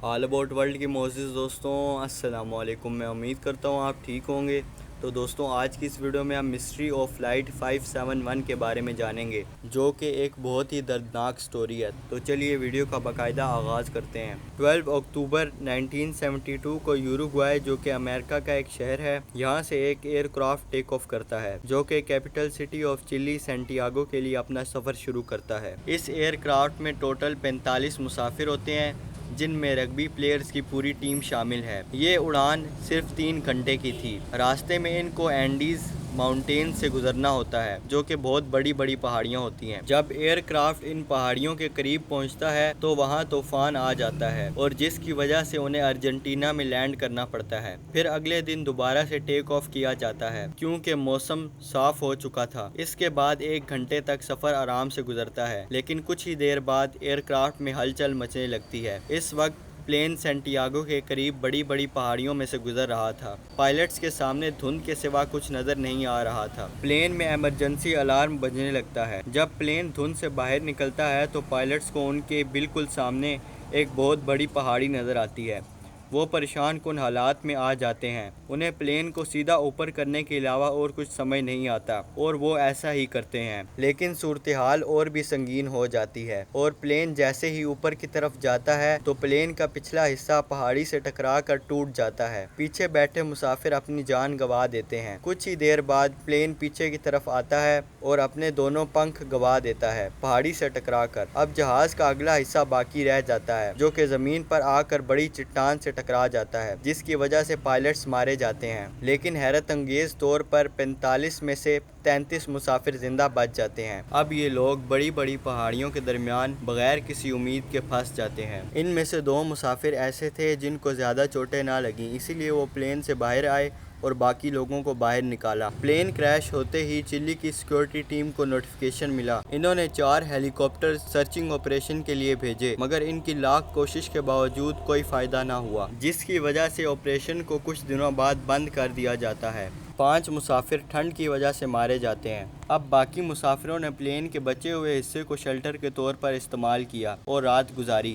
All about world کے معزز دوستوں، السلام علیکم۔ میں امید کرتا ہوں آپ ٹھیک ہوں گے۔ تو دوستوں، آج کی اس ویڈیو میں ہم مسٹری آف فلائٹ 571 کے بارے میں جانیں گے، جو کہ ایک بہت ہی دردناک سٹوری ہے۔ تو چلیے ویڈیو کا باقاعدہ آغاز کرتے ہیں۔ 12 اکتوبر 1972 کو یوروگوائے، جو کہ امریکہ کا ایک شہر ہے، یہاں سے ایک ایئر کرافٹ ٹیک آف کرتا ہے، جو کہ کیپٹل سٹی آف چلی سینٹیاگو کے لیے اپنا سفر شروع کرتا ہے۔ اس ایئر کرافٹ میں ٹوٹل 45 مسافر ہوتے ہیں، جن میں رگبی پلیئرز کی پوری ٹیم شامل ہے۔ یہ اڑان صرف 3 گھنٹے کی تھی۔ راستے میں ان کو اینڈیز ماؤنٹین سے گزرنا ہوتا ہے، جو کہ بہت بڑی بڑی پہاڑیاں ہوتی ہیں۔ جب ایئر کرافٹ ان پہاڑیوں کے قریب پہنچتا ہے تو وہاں طوفان آ جاتا ہے، اور جس کی وجہ سے انہیں ارجنٹینا میں لینڈ کرنا پڑتا ہے۔ پھر اگلے دن دوبارہ سے ٹیک آف کیا جاتا ہے، کیونکہ موسم صاف ہو چکا تھا۔ اس کے بعد 1 گھنٹے تک سفر آرام سے گزرتا ہے، لیکن کچھ ہی دیر بعد ایئر کرافٹ میں ہلچل مچنے لگتی ہے۔ اس وقت پلین سینٹیاگو کے قریب بڑی بڑی پہاڑیوں میں سے گزر رہا تھا۔ پائلٹس کے سامنے دھند کے سوا کچھ نظر نہیں آ رہا تھا۔ پلین میں ایمرجنسی الارم بجنے لگتا ہے۔ جب پلین دھند سے باہر نکلتا ہے تو پائلٹس کو ان کے بالکل سامنے ایک بہت بڑی پہاڑی نظر آتی ہے۔ وہ پریشان کن حالات میں آ جاتے ہیں۔ انہیں پلین کو سیدھا اوپر کرنے کے علاوہ اور کچھ سمجھ نہیں آتا، اور وہ ایسا ہی کرتے ہیں۔ لیکن صورتحال اور بھی سنگین ہو جاتی ہے، اور پلین جیسے ہی اوپر کی طرف جاتا ہے تو پلین کا پچھلا حصہ پہاڑی سے ٹکرا کر ٹوٹ جاتا ہے۔ پیچھے بیٹھے مسافر اپنی جان گنوا دیتے ہیں۔ کچھ ہی دیر بعد پلین پیچھے کی طرف آتا ہے اور اپنے دونوں پنکھ گنوا دیتا ہے، پہاڑی سے ٹکرا کر۔ اب جہاز کا اگلا حصہ باقی رہ جاتا ہے، جو کہ زمین پر آ کر بڑی چٹان سے ٹکرا جاتا ہے، جس کی وجہ سے پائلٹس مارے جاتے ہیں۔ لیکن حیرت انگیز طور پر 45 میں سے 33 مسافر زندہ بچ جاتے ہیں۔ اب یہ لوگ بڑی بڑی پہاڑیوں کے درمیان بغیر کسی امید کے پھنس جاتے ہیں۔ ان میں سے 2 مسافر ایسے تھے جن کو زیادہ چوٹیں نہ لگیں، اسی لیے وہ پلین سے باہر آئے اور باقی لوگوں کو باہر نکالا۔ پلین کریش ہوتے ہی چلی کی سیکیورٹی ٹیم کو نوٹیفیکیشن ملا۔ انہوں نے 4 ہیلی کاپٹر سرچنگ آپریشن کے لیے بھیجے، مگر ان کی لاکھ کوشش کے باوجود کوئی فائدہ نہ ہوا، جس کی وجہ سے آپریشن کو کچھ دنوں بعد بند کر دیا جاتا ہے۔ 5 مسافر ٹھنڈ کی وجہ سے مارے جاتے ہیں۔ اب باقی مسافروں نے پلین کے بچے ہوئے حصے کو شیلٹر کے طور پر استعمال کیا اور رات گزاری۔